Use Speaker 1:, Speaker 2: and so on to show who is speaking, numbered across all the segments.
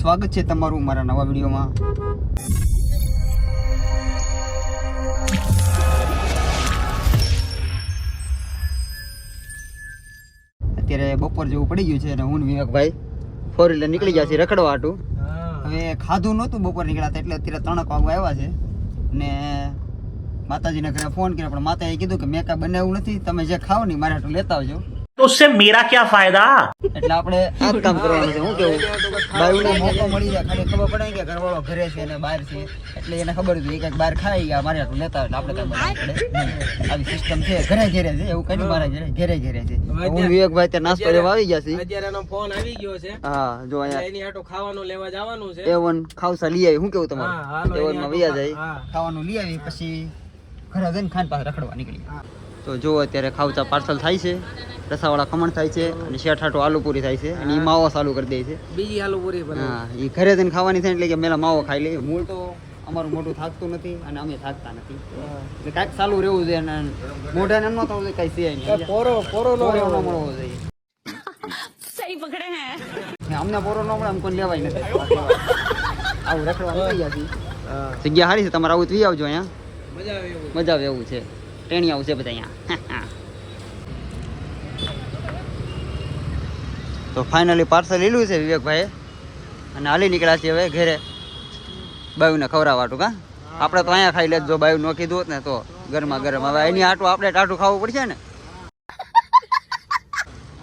Speaker 1: સ્વાગત છે તમારું મારા નવા વિડીયોમાં। અત્યારે બપોર જેવું પડી ગયું છે અને હું વિવેકભાઈ 4 વ્હીલર નીકળી ગયા છે રખડવા હાટું। હવે ખાધું નહોતું બપોર નીકળ્યા એટલે અત્યારે 3 વાગવા આવ્યા છે અને માતાજીને ઘરે ફોન કર્યો પણ માતાએ કીધું કે મેં કાંઈ બનાવ્યું નથી, તમે જે ખાવ ને મારા હાટું લેતા આવજો।
Speaker 2: तो उससे मेरा क्या फायदा?
Speaker 1: એટલે આપણે આ કામ કરવાનું છે। હું કેવું બાયુનો મોકો મળી જાય, ખાલી ખબર પડે કે ઘરવાળો ઘરે છે અને બહાર છે એટલે એને ખબર હતી કે બહાર ખાઈ ગયા મારે હાટું લેતા એટલે આપણે કાંઈ બનાવવું પડે નહીં। આવી સિસ્ટમ છે, ઘરે ઘરે છે, એવું કઈ મારા ઘરે ઘરે છે। હું વિવેકભાઈ ત્યાં નાસ્તો લેવા આવી ગયા છે।
Speaker 3: અત્યારે એનો ફોન આવી ગયો છે।
Speaker 1: હા જો અહીંયા
Speaker 3: એની હાટો ખાવાનું લેવા જવાનું છે।
Speaker 1: A1 ખાવસા લઈ આવી। હું કેવું
Speaker 3: હા,
Speaker 1: તમારું
Speaker 3: હાલો,
Speaker 1: A1
Speaker 3: એની
Speaker 1: માં વયા જાય,
Speaker 3: હા।
Speaker 1: ખાવાનું લઈ આવી પછી ઘરે જઈને ખાન પાસે રખડવા નીકળી। તો જો અત્યારે ખાવસા પાર્સલ થાય છે, રસાવાળા ખમણ થાય છે અને શેઠાટો આલુ પૂરી થાય છે અને એ માવો ચાલુ કરી દે છે।
Speaker 3: બીજી આલુ પૂરી બને।
Speaker 1: હા એ ઘરે જઈને ખાવાની થાય એટલે કે મેલા માવો ખાઈ લઈએ। મૂળ તો અમારું મોઢું થાકતું નથી અને અમે થાકતા નથી એટલે કાંઈક ચાલુ રહેવું જોઈએ અને મોઢાને ન થવું જોઈએ, કાંઈ છે નહીં,
Speaker 3: પોરો નો
Speaker 1: પોરો ન મળવો જોઈએ।
Speaker 4: सही पकड़े हैं।
Speaker 1: અમને પોરો ન મળે, અમને કોઈ લેવાય નથી। આવું રખડવા નીકળી ગયા છીએ। જગ્યા સારી છે, તમારે આવું તો આવજો અહીંયા,
Speaker 3: મજા આવે એવું
Speaker 1: મજા આવે એવું છે। ટેણી આવું છે બધા અહીંયા। તો ફાઇનલી પાર્સલ લીધું છે વિવેકભાઈએ અને હાલી નીકળ્યા છીએ હવે ઘરે બાયુને ખવડાવવાટું। કા આપણે તો અહીંયા ખાઈ લેત, જો બાયુ ન કીધું હોત ને તો ગરમા ગરમ। હવે એની આટું આપણે ટાટું ખાવું પડશે ને,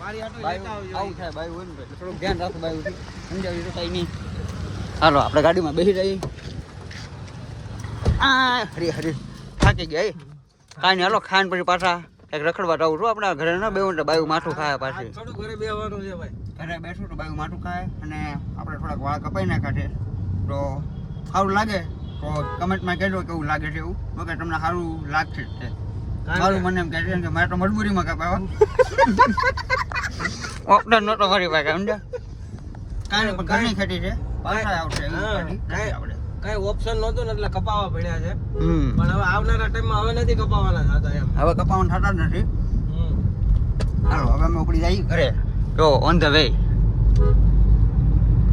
Speaker 3: મારી હાટો લેતા આવજો।
Speaker 1: આવું થાય બાયુ હોય ને એટલે થોડુંક ધ્યાન રાખો બાયુથી, સમજાવી તો કાંઈ નહીં। હાલો આપણે ગાડીમાં બેસી જઈએ। આ હરી હરી થાકી ગયા કાંઈ નહીં, હાલો ખાઈને પછી પાછા એક રખડવા જવું છું। આપણા ઘરે ના બેવું એટલે બાયુ માઠું ખાય પાછી।
Speaker 3: થોડું ઘરે બેહવાનું છે ભાઈ।
Speaker 1: ઘરે બેઠું તો બાયુ માઠું ખાય અને આપણે થોડાક વાળ કપાઈ નાખ્યા છે તો સારું લાગે તો કમેન્ટમાં કહેજો કેવું લાગે છે। એવું ઓકે તમને સારું લાગશે જ તે। મારું મને એમ કહે છે કે મારે તો મજબૂરીમાં કપાવા ઓપ્શન નહોતો મારી પાસે, સમજ્યા? કાંઈ નહીં પણ ઘરની ખેતી છે, પાછા આવશે એવી ખેતી નથી આપણે।
Speaker 3: કઈ ઓપ્શન નહોતું ને એટલે કપાવા પડ્યા છે,
Speaker 1: હમ
Speaker 3: પણ હવે આવનારા ટાઈમમાં હવે નથી કપાવાના થતા એમ।
Speaker 1: હવે કપાવાનું થતા જ નથી। હાલો હવે અમે ઉપડી જઈએ ઘરે। જો ઓન ધ વે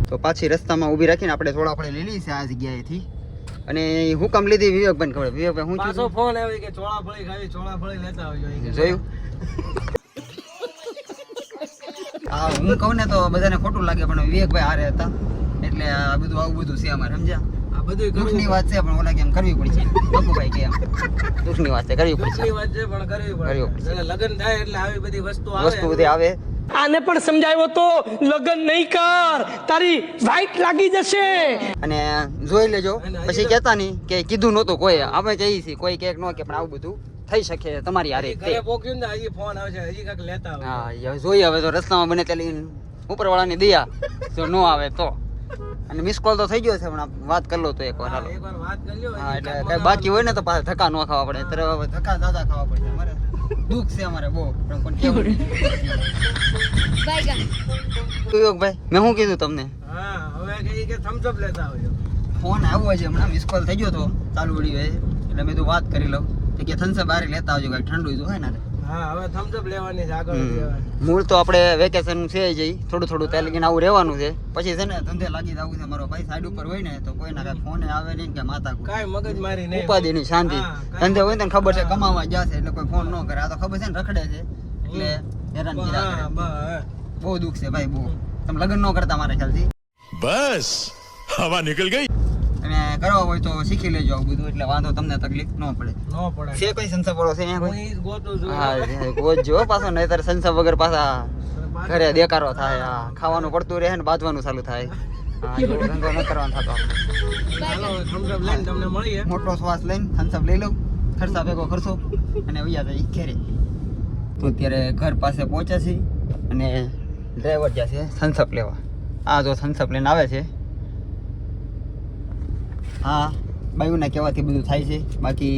Speaker 1: તો પાછી રસ્તામાં ઊભી રાખીને આપણે થોડા લીધી છે આ જગ્યાએથી અને હુકમ લીધી વિવેકભાઈ ખબર। વિવેકભાઈ હું
Speaker 3: પાછો ફોન આવ્યો કે ચોળાફળી ખાવી, ચોળાફળી લેતા આવજો એ કે।
Speaker 1: જોયું? હા હું કહું ને તો બધાને ખોટું લાગે પણ વિવેકભાઈ હારે હતા એટલે આ બધું આવું બધું છે અમારે, સમજ્યા?
Speaker 3: આ બધું
Speaker 1: દુઃખની વાત છે પણ ઓલા કેમ કરવી પડશે, બકુભાઈ કે એમ દુઃખની વાત છે, કરવી પડશે,
Speaker 3: દુઃખની વાત છે પણ કરવી
Speaker 1: કરવી
Speaker 3: પડે। એટલે લગ્ન થાય એટલે આવી બધી વસ્તુ આવે।
Speaker 1: વસ્તુ બધી આવે।
Speaker 5: આને પણ સમજાવ્યો તો લગન નહીં કર, તારી વાઈટ લાગી જશે।
Speaker 1: અને જોઈ લેજો પછી કહેતા નહીં કે કીધું નહોતું કોઈ। આપણે કહીએ છીએ કોઈ કેક ન કે પણ આવું બધું થઈ શકે તમારી હારે તે।
Speaker 3: ઘરે પોક્યું ને હજી ફોન આવશે, હજી કાંઈક લેતા આવે।
Speaker 1: હા હવે જોઈએ, હવે તો રસ્તામાં બને ત્યાં લઈને ઉપરવાળાની દયા જો ન આવે તો। અને મિસ કોલ તો થઈ ગયો છે પણ વાત કરી લો તો એકવાર। હાલો
Speaker 3: એકવાર વાત કરી લ્યો।
Speaker 1: હા એટલે કઈ બાકી હોય ને તો પાછા ધક્કા ન ખાવા પડે, ત્યારે હવે ધક્કા દાદા ખાવા પડશે અમારે। દુઃખ છે અમારે બહુ પણ કોઈ કેવું નહીં। વિવેકભાઈ મેં શું કીધું તમને?
Speaker 3: હા હવે કઈ કે થમ્સ અપ લેતા આવજો।
Speaker 1: ફોન આવ્યો છે હમણાં, મિસ કોલ થઈ ગયો તો ચાલુ વિડીયો એટલે મેં તો વાત કરી લઉં કે થન્સ અપ બારે લેતા આવજો, કાંઈ ઠંડુ તો હોય ને।
Speaker 3: હા હવે થમ્સ અપ લેવાની છે આગળ લેવાની।
Speaker 1: મૂળ તો આપણે વેકેશન છે જઈ થોડું થોડું ત્યાં લગીને આવું રહેવાનું છે, પછી છે ને ધંધે લાગી જવું છે। મારો ભાઈ સાઈડ ઉપર હોય ને તો કોઈના કાંઈ ફોન આવે નહીં કે માથા
Speaker 3: કાંઈ મગજ મારી નહીં,
Speaker 1: ઉપાધિની શાંતિ।
Speaker 3: હા,
Speaker 1: ધંધે હોય ને ખબર છે કમાવા જશે એટલે કોઈ ફોન ન કરે। આ તો ખબર છે ને રખડે છે એટલે હેરાન કર્યા કરે। બહુ દુઃખ છે ભાઈ બહુ। તમે લગ્ન ન કરતા મારા ખ્યાલથી,
Speaker 6: બસ હવા નીકળ ગઈ।
Speaker 1: અને કરવા હોય તો શીખી લેજો આવું બધું એટલે વાંધો તમને તકલીફ ન પડે।
Speaker 3: ન પડે।
Speaker 1: છે કોઈ સંસાર પડો છે અહીંયા
Speaker 3: હું
Speaker 1: કોઈ?
Speaker 3: ઈ જ ગોતું છું।
Speaker 1: હા ગોતજો પાછો નહીંતર સંસાર વગર પાછા ઘરે દેકારો થાય। હા ખાવાનું પડતું રહે ને બાંધવાનું ચાલુ થાય। હા એવો ધંધો ન કરવાનો થતો આપણે।
Speaker 3: ચાલો થમ્સ અપ લઈને તમને મળીએ।
Speaker 1: મોટો શ્વાસ લઈને થમ્સ અપ લઈ લઉં, ખર્ચા ભેગો ખર્ચો અને વૈયા જાય ઘેરે। તો અત્યારે ઘર પાસે પહોંચ્યા છીએ અને ડ્રાઈવર જ્યાં છે થમ્સ અપ લેવા। આ જો થમ્સ અપ લઈને આવે છે। હા બાયુના કહેવાથી બધું થાય છે, બાકી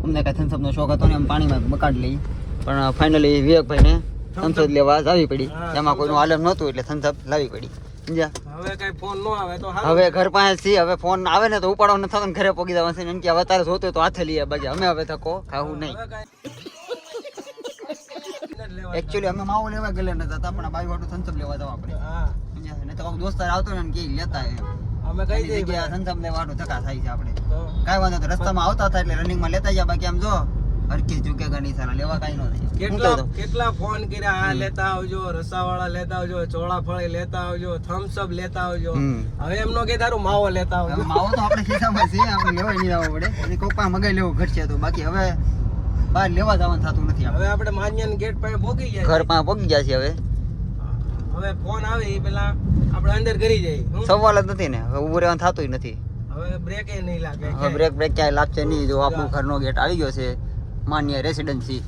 Speaker 1: અમને કાંઈ થમ્સ અપનો શોખ હતો ને એમ પાણીમાં બકાડી લઈ પણ ફાઇનલી વિવેકભાઈને થમ્સ અપ લેવા આવી પડી। એમાં કોઈનું આલમ નહોતું એટલે થમ્સ અપ લાવી પડી, સમજ્યા?
Speaker 3: હવે કઈ ફોન નો આવે તો હારું।
Speaker 1: હવે ઘર પાસે છીએ, હવે ફોન આવે ને તો ઉપાડવા ન થતો ને ઘરે પોગી જવાનું છે એમ કે હવે તારે જોતું તો હાથે લઈએ બાજુ। અમે હવે ધક્કો ખાવું નહીં।
Speaker 3: હવે કાંઈ
Speaker 1: એકચ્યુઅલી અમે માવો લેવા ગયેલા નતા પણ બાઈ વાટું થમ્સ અપ લેવા જવા આપણે।
Speaker 3: હા
Speaker 1: ગયા ને તો કોઈક દોસ્તાર આવતો ને કે લેતા એમ
Speaker 3: અમે કઈ
Speaker 1: એની
Speaker 3: દઈએ
Speaker 1: જગ્યાએ થમ્સ અપ લેવાનું ધક્કા થાય છે આપણે
Speaker 3: તો
Speaker 1: કાંઈ વાંધો નહીં રસ્તામાં આવતા થાય એટલે રનિંગમાં લેતા ગયા બાકી આમ જો હરકી ઝુકેગા નહીં સારા લેવા કાંઈ ન થાય
Speaker 3: કેટલા કેટલા ફોન કર્યા આ લેતા આવજો રસાવાળા લેતા આવજો ચોળાફળી લેતા આવજો થમ્સ અપ લેતા આવજો હવે એમનો કે તારું માવો લેતા આવજો
Speaker 1: માવો તો આપણે ખિસ્સામાં છે આપણે લેવા નહીં આવવો પડે અને કોક પાસે મગાઈ લેવું ઘટશે તો બાકી હવે બહાર લેવા જવાનું થતું નથી આપણે
Speaker 3: હવે આપણે માન્યાન ગેટ પાસે પહોંચી ગયા
Speaker 1: ઘર પાસે પહોંચી ગયા છે હવે
Speaker 3: હવે ફોન આવે એ પેલા આપણે અંદર કરી જઈએ
Speaker 1: સવાલ જ નથી ને હવે ઊભું રહેવાનું થતું નથી
Speaker 3: હવે બ્રેક એ નહીં લાગે
Speaker 1: હવે બ્રેક ક્યાંય લાગશે નહીં જો આપણું ઘરનો ગેટ આવી ગયો છે માન્ય રેસિડેન્સી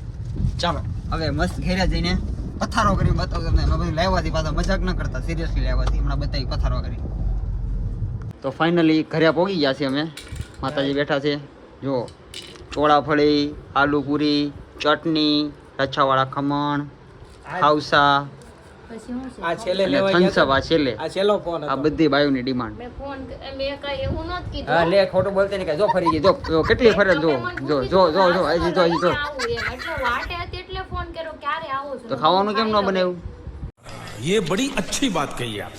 Speaker 1: ચાલો હવે મસ્ત ઘેરે જઈને પથારો કરી બતાવું તમને અમે બધું લાવવાથી પાછા મજાક ન કરતા સિરિયસલી લાવવાથી હમણાં બતાવી પથારો કરી તો ફાઇનલી ઘરે પહોંચી ગયા છે અમે માતાજી બેઠા છે જો ચોળાફળી આલુ પૂરી ચટણી રછાવાળા ખમણ ખાવસા
Speaker 4: પછી હું છે
Speaker 3: આ છેલ્લે
Speaker 1: અને
Speaker 3: લેવા
Speaker 1: થમ્સ
Speaker 3: ગયા
Speaker 1: અપ આ છેલ્લે
Speaker 3: આ છેલ્લો ફોન
Speaker 1: આ
Speaker 3: હતો
Speaker 1: બધી બાયુની ડિમાન્ડ
Speaker 4: મેં ફોન મેં કઈ એવું નહોતું કીધું
Speaker 1: હા લે ખોટું બોલતે નહીં જો ફરી ગઈ જો કેટલી ફરજ જો જો જો જો જો હજી તો હજી તો
Speaker 4: આવું એમ એટલે વાટે હતી એટલે ફોન કર્યો ક્યારે આવો છો
Speaker 1: તો ખાવાનું કેમ ન બનાવ્યું
Speaker 6: ये बड़ी अच्छी बात कही आप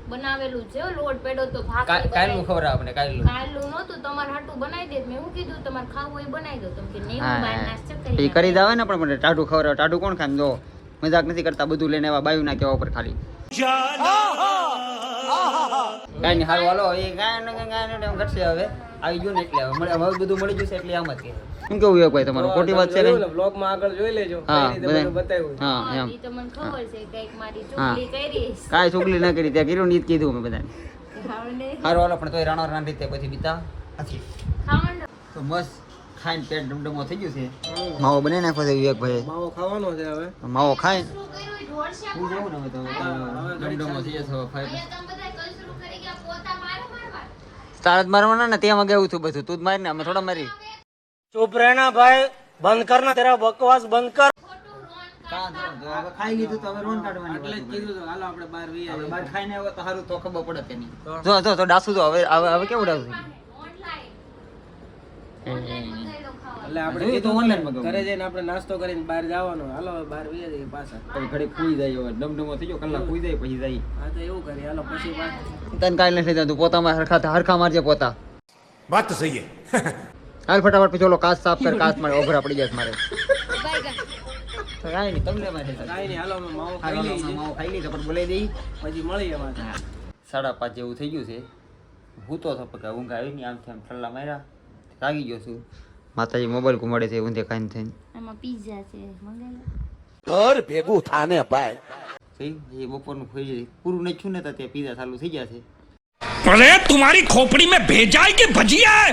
Speaker 4: બનાવેલું છે લોટ પેડો તો ભાખરી
Speaker 1: કાલનું ખબર આપણે કાલનું
Speaker 4: કાલનું નહોતું તમારે હાટું બનાવી દે મેં હું કીધું તમારે ખાવું હોય બનાવી દો તમે કે નહીં હું
Speaker 1: હા
Speaker 4: બહાર નાસ્તો
Speaker 1: એ કરી દાવે ને પણ મને ટાઢું ખબર ટાઢું કોણ ખાય જો મજાક નથી કરતા બધું લઈને આવા બાયું ના કેવા ઉપર ખાલી કાંઈ નહીં હારું હાલો એ ગાય ઘટશે હવે આવી ગયું ને એટલે હવે બધું મળી જશે એટલે આમ જ કે શું કેવું વિવેક ભાઈ તમારું ખોટી વાત છે ને
Speaker 3: બ્લોગ માં આગળ જોઈ લેજો
Speaker 1: હા,
Speaker 3: કઈ રીતે બધું બતાવ્યું
Speaker 1: હા એમ
Speaker 4: ઈ તો મને ખબર છે કઈક મારી
Speaker 1: હા.
Speaker 4: ચૂકલી કરી
Speaker 1: કાંઈ ચૂકલી ના કરી ત્યાં કર્યું ને ઈ જ કીધું અમે બધાને
Speaker 4: ખાવડે
Speaker 1: હારું હાલો પણ તોય રાણા રાણ રીતે પછી બીતા નથી
Speaker 4: ખાવડે
Speaker 1: તો મસ્ત ખાઈને પેટ ડમડમો થઈ ગયું છે માવો બનાવી નાખ્યો છે વિવેકભાઈ
Speaker 3: માવો ખાવાનો છે હવે
Speaker 1: માવો ખાય
Speaker 4: શું કર્યું ઢોળશે
Speaker 1: હું જવું ને હવે તો ડમડમો થઈ જશે હવે ખાય
Speaker 4: તમે બધા કઈ શરૂ કરી ગયા પોતા મારવા
Speaker 1: તારા જ મારવાના ને ત્યાં ગયું હતું બધું તું જ મારી ને અમે થોડા મારી
Speaker 5: चुप रहना भाई बंद करना तेरा बकवास बंद कर
Speaker 1: હવે ખાઈ લીધું તો હવે રોન કાઢવાની
Speaker 3: એટલે જ કીધું તો હાલો આપણે બહાર વી
Speaker 1: આપણે બહાર ખાઈને આવ્યો તો સારું તો ખબર પડે તેની
Speaker 3: તો?
Speaker 1: જો તો ડાસુ તો હવે હવે કેવું ડાસુ
Speaker 3: એટલે આપણે
Speaker 1: જોયું તો
Speaker 3: કીધું
Speaker 1: online મગાવું.
Speaker 3: ઘરે જઈને આપણે નાસ્તો કરીને બહાર જવાનું હાલો હવે બહાર વી જઈએ પાછા
Speaker 1: હવે ઘડી ખુઈ જાય હવે ડમડમો થઈ ગયો કલાક ખુઈ જાય પછી જાય
Speaker 3: હા તો એવું કરીએ હાલો પછી પાછા
Speaker 1: તને કાંઈ નથી થતું પોતામાં હરખા મારજે પોતા
Speaker 6: बात तो सही है
Speaker 1: હાલ ફટાફટ પછી ઓલો કાચ સાફ કર કાચ મારે ઓભરા પડી જાય મારે કાંઈ નહીં તમને મારે
Speaker 3: કાંઈ નહીં હાલો અમે માવો ખાઈ
Speaker 1: હાલો,
Speaker 3: લઈએ
Speaker 1: માવો ખાઈ લઈ બોલાવી દઈ
Speaker 3: પછી મળીએ પાછા
Speaker 1: 5:30 જેવું થઈ ગયું છે હું તો કે ઊંઘ આવી નહીં આમથી આમ ઠલ્લા માર્યા જાગી ગયો છું માતાજી મોબાઈલ કુમાડે છે ઊંધે ખાઈને થઈને
Speaker 4: આમાં પિઝા છે મંગાવી
Speaker 6: घर भेगू थाने पाए
Speaker 1: થઈ એ બપોરનું ખોઈ જાય પૂરું નહીં છું ને તો તે પીઝા ચાલુ થઈ ગયા છે
Speaker 6: अरे तुम्हारी खोपड़ी में भेजा है कि भजिया है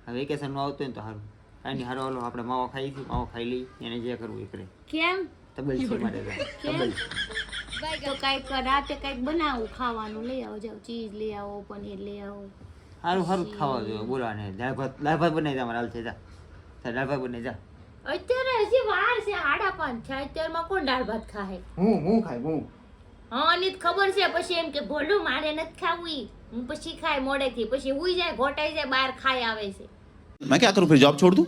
Speaker 1: હવે વેકેશન નું આવતું હોય ને તો સારું કાંઈ નહીં હારો હાલો આપણે માવો ખાઈ છીએ માવો ખાઈ લઈ એને જે કરવું એ કરે
Speaker 4: કેમ
Speaker 1: તબલ છે મારે તો. તબલ
Speaker 4: તો કઈક રાતે કઈક બનાવું ખાવાનું લઈ આવો જાવ ચીઝ લઈ આવો પનીર લઈ આવો
Speaker 1: સારું સારું જ ખાવા જોઈએ બોલા ને દાળ ભાત બનાવી દે અમારે હાલ છે જા દાળ ભાત બનાવી જા
Speaker 4: અત્યારે હજી વાર છે 5:30 છે અત્યારમાં કોણ દાળ ભાત ખાય
Speaker 1: હું ખાય હું
Speaker 4: હા અને ખબર છે પછી એમ કે ભોલું મારે નથી ખાવું ઈ હું પછી ખાય મોડેથી પછી હુઈ જાય ઘોટાઈ જાય બહાર ખાઈ આવે છે
Speaker 6: मैं क्या करूं फिर जॉब छोड़ दूं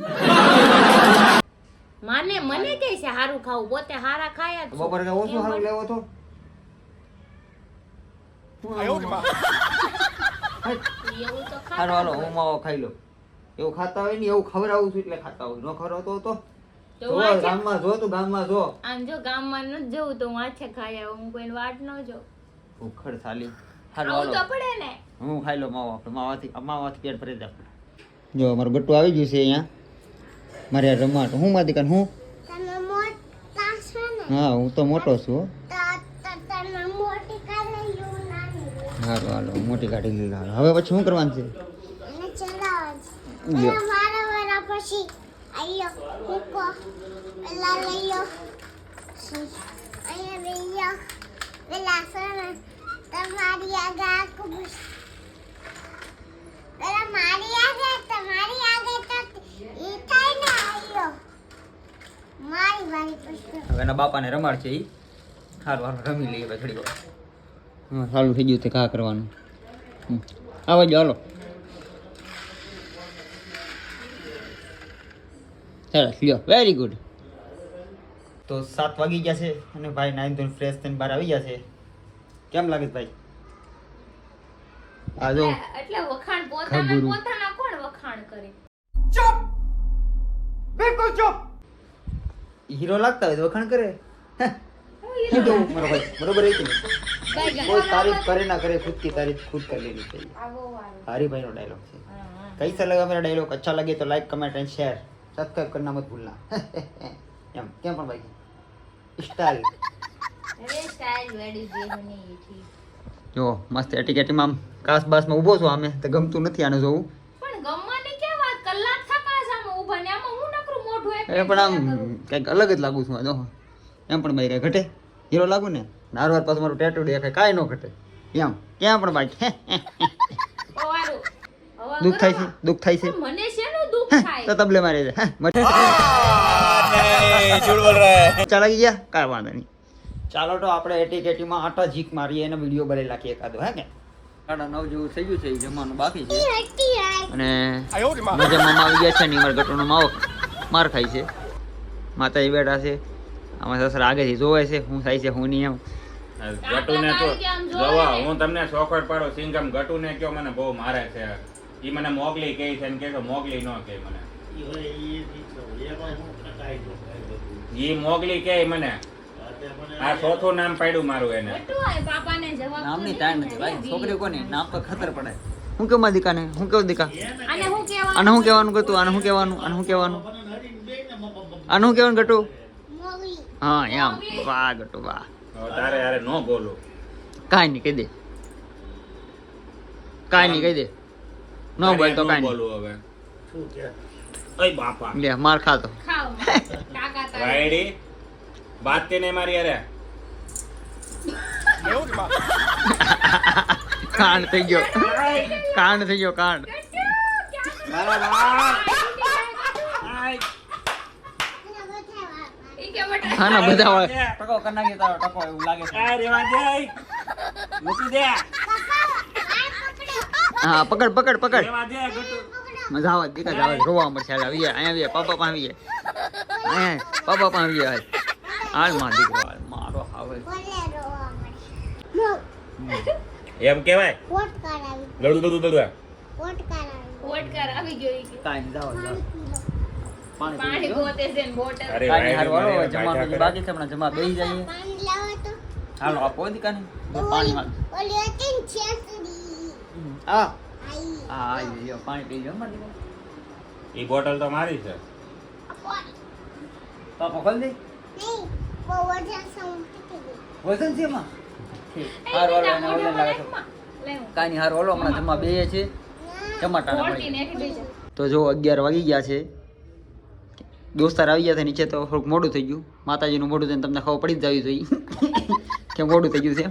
Speaker 4: મને કે છે હારું ખાવું પોતે હારા ખાયા જ
Speaker 1: બપોરે કઈ ઓછું સારું લેવો તો
Speaker 4: એવું તો
Speaker 1: હાલો હાલો હું માવો ખાઈ લો એવું ખાતા હોય ને એવું ખવડાવું છું એટલે ખાતા હોય ન ખવડાવતો તો
Speaker 4: તો
Speaker 1: જો
Speaker 4: વાંચે.
Speaker 1: ગામમાં જો તું ગામમાં જો
Speaker 4: આમ જો ગામમાં ન જવું તો વાંચે ખાઈ આવું હું કોઈને વાટ ન જો
Speaker 1: ભૂખડ થાલી હાલો
Speaker 4: આવું તો
Speaker 1: હાલો
Speaker 4: પડે ને
Speaker 1: હું ખાઈ લો માવો આપણે માવાથી પેટ ભરી જાય જો અમારું ગટ્ટુ આવી ગયું છે અહીંયા મારે આ રમાટ હું મારી કાન હું હા હું તો મોટો છું હો. હાલો હાલો હું મોટી ગાડી લઈ લાવ હવે પછી શું કરવાનું છે લ્યો. હવે એના બાપાને રમાડ છે ઈ હાલો હાલો રમી લઈએ હવે થોડી વાર હા સારું થઈ ગયું છે કા કરવાનું આવો જ હાલો સરસ લ્યો વેરી ગુડ તો 7 વાગી ગયા છે અને ભાઈ નાઈન ધોઈને ફ્રેશ થઈને બહાર આવી ગયા છે કેમ લાગે છે ભાઈ આ જો
Speaker 4: એટલે વખાણ પોતાના
Speaker 1: ખબરું.
Speaker 4: પોતાના કોણ વખાણ કરે?
Speaker 1: હીરો લાગતા હોય તો વખાણ કરે. શું કેવું મારો ભાઈ બરોબર है कि नहीं? કોઈ तारीफ करे ना करे खुद की तारीफ खुद कर लेनी चाहिए.
Speaker 4: આવો વારો.
Speaker 1: हरी भाई નો डायलॉग છે. कैसा लगा मेरा डायलॉग? अच्छा लगे तो like comment and share subscribe करना मत भूलना. એમ કેમ પણ ભાઈ સ્ટાઇલ
Speaker 4: અરે સ્ટાઇલ વેડી જે મને એ ઠીક.
Speaker 1: જો મસ્ત એટીકેટીમાં આમ કાસ બાસમાં ઊભો છું આમે તો ગમતું નથી આને જોવું.
Speaker 4: પણ ગમવાની કે વાત કલાક થકા સામે ઊભા ને આમાં હું નકરું મોઢું એક
Speaker 1: એ પણ આમ કંઈક અલગ જ લાગુ છું આ જો એમ પણ ભાઈ રે ઘટે હીરો લાગુ ને નારવાર પાસે મારું ટેટુ દેખાય કાંઈ ન ઘટે એમ કેમ પણ ભાઈ
Speaker 4: ઓવારો. હવે
Speaker 1: દુઃખ થાય છે
Speaker 4: કરો.
Speaker 1: દુઃખ થાય છે
Speaker 4: પણ મને શેનું દુઃખ થાય?
Speaker 1: તો તબલે મારી દે ચાલ આવી ગયા કાંઈ વાંધો નહીં ચાલો તો આપણે એટીકેટીમાં આટા જીક મારીએ અને વિડીયો બનાવી નાખીએ એકાદો હે કે 9:30 જેવું થઈ ગયું છે એ જમવાનું બાકી છે અને મજા મામા આવી ગયા છે ને મારા ગટોનો માવો માર ખાય છે માતાજી બેઠા છે આમાં સસરા આગળથી જોવે છે હું થાય છે હું નહીં એમ
Speaker 7: ગટુને તો જોવા હું તમને ચોખવટ પાડું સિંગમ ગટુને કયો મને બહુ મારે છે ઈ મને મોગલી કહે છે ને કે મોગલી ન કહે મને ઈ મોગલી કહે મને આ ચોથું નામ પાડ્યું મારું એને
Speaker 4: એટલું હોય પાપાને જવાબ
Speaker 1: નામની તાણ નથી ભાઈ છોકરી કોને નામ તો ખતર પડે હું કેમ માં દીકાને હું કેવું દીકા
Speaker 4: આને હું કહેવાનું?
Speaker 1: આને હું કહેવાનું ગતું આને હું કહેવાનું આને હું કહેવાનું આને હું કહેવાનું ગટુ હા એમ વાહ ગટુ વાહ
Speaker 7: હવે તારે યાર ન બોલું
Speaker 1: કાંઈ નહીં કહી દે કાંઈ નહીં કહી દે ન બોલ તો કાંઈ
Speaker 7: બોલું હવે ઓય બાપા
Speaker 1: નહીં લે માર ખાતો
Speaker 4: ખાવ કાકા તારે
Speaker 7: વાયડી વાત તે નહીં મારી અરે
Speaker 1: કાંડ થઈ ગયો કાંડ થઈ ગયો કાંડ
Speaker 4: ઈ કે બટા
Speaker 1: હા ના બધા હોય ટકો કરી નાખી તારો ટકો એવું લાગે છે
Speaker 7: આ રેવા દે મૂકી દે
Speaker 1: હા પકડ પકડ પકડ
Speaker 7: રેવા દે ગટુ
Speaker 1: મજા આવે દીકા જાવે રોવા મળશે હાલ આવી અહીંયા આવી પાપા પણ આવી અહીંયા પાપા પણ આવી હાલ હાલ માં દીકરો હાલ મારો આવે
Speaker 7: એમ કહેવાય લડુ
Speaker 4: વોટકાર આવી ગયો ઈ કે.
Speaker 1: કાંઈ જાવ જાવ
Speaker 4: પાણી ગોતે છે ને બોટલ.
Speaker 7: અરે
Speaker 1: કાંઈ હારું હાલો
Speaker 7: વાયડી
Speaker 1: જમવાનું
Speaker 7: મારી
Speaker 1: હજી બાકી છે હમણાં જમવા બેસી જઈએ હાલો આપો દીકાને જો પાણી માં હા હા આવી ગયો પાણી પી ગયો મારી દીકરો
Speaker 7: ઈ બોટલ તો મારી છે
Speaker 1: પાપા ખોલ દે વજન છે એમાં હારું હાલો એને વજન લાગે છે
Speaker 4: લે હું.
Speaker 1: કાંઈ નહીં હારું હાલો હમણાં જમવા બેસીએ છીએ ટમાટાના
Speaker 4: ખોટી
Speaker 1: મળી
Speaker 4: ને બેસી જા.
Speaker 1: તો જો 11 વાગી ગયા છે દોસ્તાર આવી ગયા છે નીચે તો થોડુંક મોડું થઈ ગયું માતાજીનું મોડું થઈને તમને ખબર પડી જ જવી જોઈએ કે મોડું થઈ ગયું છે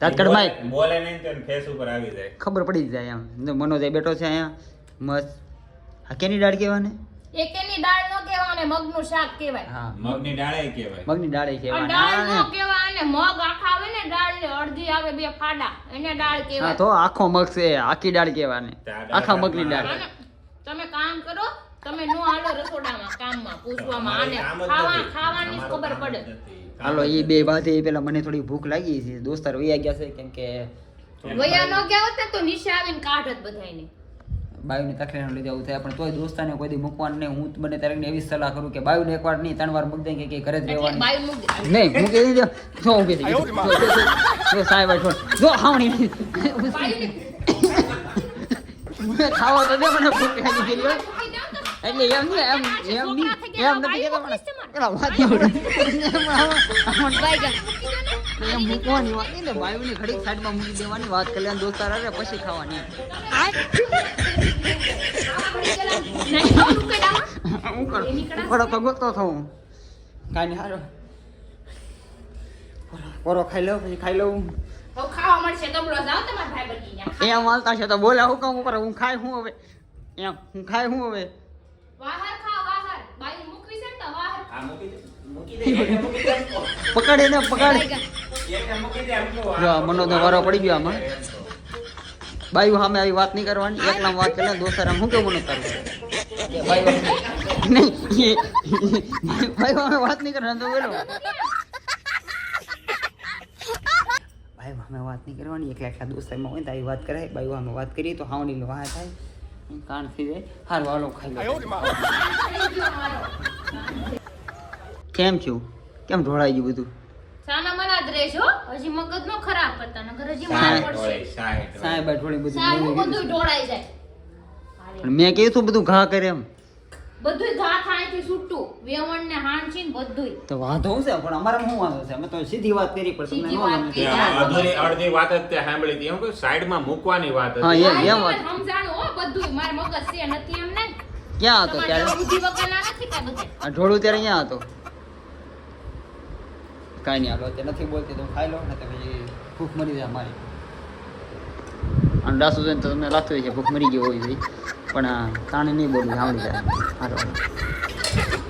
Speaker 1: તાત્કાળમાં
Speaker 7: બોલે નહીં તો ફેસ ઉપર આવી જાય
Speaker 1: ખબર પડી જ જાય એમ જો મનોજ બેઠો છે અહીંયા મસ્ત આ કેની દાળ કહેવાને
Speaker 4: એકેની દાળ નો કહેવાય ને મગનું શાક કહેવાય.
Speaker 1: હા
Speaker 7: મગની ડાળે કહેવાય
Speaker 1: મગની દાળ
Speaker 4: અને દાળ નો
Speaker 1: કહેવાય
Speaker 4: કહેવાય અને મગ આખા આવે ને દાળ ને અડધી આવે બે ફાડા એને દાળ
Speaker 1: હા
Speaker 4: કહેવાય.
Speaker 1: તો આખો મગ છે આખી દાળ કહેવાને આખા મગની દાળ
Speaker 4: આને તમે કામ કરો તમે નો હાલો રસોડામાં કામમાં પૂછવામાં આને
Speaker 7: અમારે કામ જ નથી.
Speaker 4: ખાવાની જ ખબર પડે.
Speaker 1: હાલો એ બે બાદ એ પેલા મને થોડી ભૂખ લાગી છે દોસ્તાર વયા ગયા છે કેમ કે
Speaker 4: વયા નો ગયા હોત ને તો નીચે આવીને કાઢત બધાયને.
Speaker 1: બાયુની તકલીફ લીધે આવું થાય પણ તોય દોસ્તાને કોઈ દી મૂકવાનું નહીં હું બને ત્યારે એવી સલાહ કરું કે બાયુને એકવાર નહીં 3 વાર મૂકી દે કે ઘરે જ
Speaker 4: એટલે
Speaker 1: રહેવાનું
Speaker 4: બાયું મૂકી દે.
Speaker 1: નહીં મૂકી દીધો જો ઊભી થઈ ગઈ જો સાહેબ છોડ જો હાવણી
Speaker 4: બાયુંને
Speaker 1: ખાવા તો દે મને ભૂખ લાગી ગઈ હોય.
Speaker 4: મૂકી દો તો.
Speaker 1: એટલે એમ નહીં એમ એમ નહીં એમ નથી કહેતો મને પેલા વાત એમ મૂકવાની વાત નહીં ને બાયુની ઘડીક સાઈડમાં મૂકી દેવાની વાત કરી લેવાની દોસ્તાર આવે પછી ખાવાની
Speaker 4: નહીં ખાવાનું કઈ દામાં?
Speaker 1: હું કરું થોડો તો ગોતો થઉં કાંઈ નહીં હારો પોરો ખાઈ લઉં પછી ખાઈ લઉં
Speaker 4: હવે ખાવા મળશે કપડો જાઓ તમારા ભાઈ બની ગયા.
Speaker 1: એમ હાલતા છે તો બોલે હું કામ ઉપર હું ખાય હું હવે એમ હું ખાય હું હવે
Speaker 4: વાહર ખાઓ વાહર. બાયું મૂકવી છે ને તો વાહર.
Speaker 7: આ મૂકી દે મૂકી દે
Speaker 1: પકડ એને પકડ
Speaker 7: એને મૂકી દે મૂકો
Speaker 1: જો મનોજનો વારો પડી ગયો આમાં બાયુ સામે આવી વાત નહીં કરવાની એકલામાં વાત કરે દોસ્તાર આમ હું કેવું મનોજ તારું કે બાયુ નહીં બાયુ સામે વાત નહીં કરવાની તો બોલો બાયુ બાયું અમે વાત નહીં કરવાની, એકલા એકલા દોસ્તારમાં હોય ને તો આવી વાત કરાય. બાયું અમે વાત કરીએ તો હાવડીનો વાહ થાય, કાન થઈ જાય. હારું હાલો ખાઈ લો. કેમ છું? કેમ ઢોળાઈ ગયું બધું?
Speaker 4: સાના મના જ રહેશો, હજી મગજ નો ખરાબ કરતા નકર હજી માર
Speaker 7: સાહેબ
Speaker 4: પડશે.
Speaker 7: ઢોળે, સાહેબ ઢોળે.
Speaker 1: સાહેબ આ ઢોળી બધું
Speaker 4: સાહેબ
Speaker 1: મેં
Speaker 4: બધું ઢોળાઈ જાય.
Speaker 1: પણ મેં કહ્યું તું બધું ઘા કરે એમ.
Speaker 4: બધુંય ઘા થાયથી છૂટું, વેવણ ને હાણ છે ને બધુંય.
Speaker 1: તો વાંધો શું છે? પણ અમારામાં શું વાંધો છે? અમે તો સીધી વાત કરી પણ તમને
Speaker 4: સીધી
Speaker 1: ન
Speaker 4: વાત
Speaker 1: ગમે.
Speaker 4: કરી.
Speaker 7: ત્યાં અડધી વાત જ તે સાંભળી હતી. એમ કે સાઈડમાં મૂકવાની વાત
Speaker 1: હા,
Speaker 7: હતી.
Speaker 1: એમ વાત.
Speaker 4: સમજાણું હો બધુંય, માર મગજ છે નથી એમ ને.
Speaker 1: ક્યાં હતો
Speaker 4: તમારે
Speaker 1: ત્યારે?
Speaker 4: બુદ્ધિ વગરના નથી કાંઈ બધા.
Speaker 1: આ ઢોળું ત્યારે ક્યાં હતો? કાંઈ નહીં, હાલો અત્યારે નથી બોલતી તો ખાઈ લો ને તો પછી ભૂખ મરી જાય મારી. અને ડાસુ જોઈને તો તમને લાગતું હોય છે ભૂખ મરી ગઈ હોવી જોઈએ, પણ આ તાણે નહીં બોલવું સાંભળી જાય. હાલો.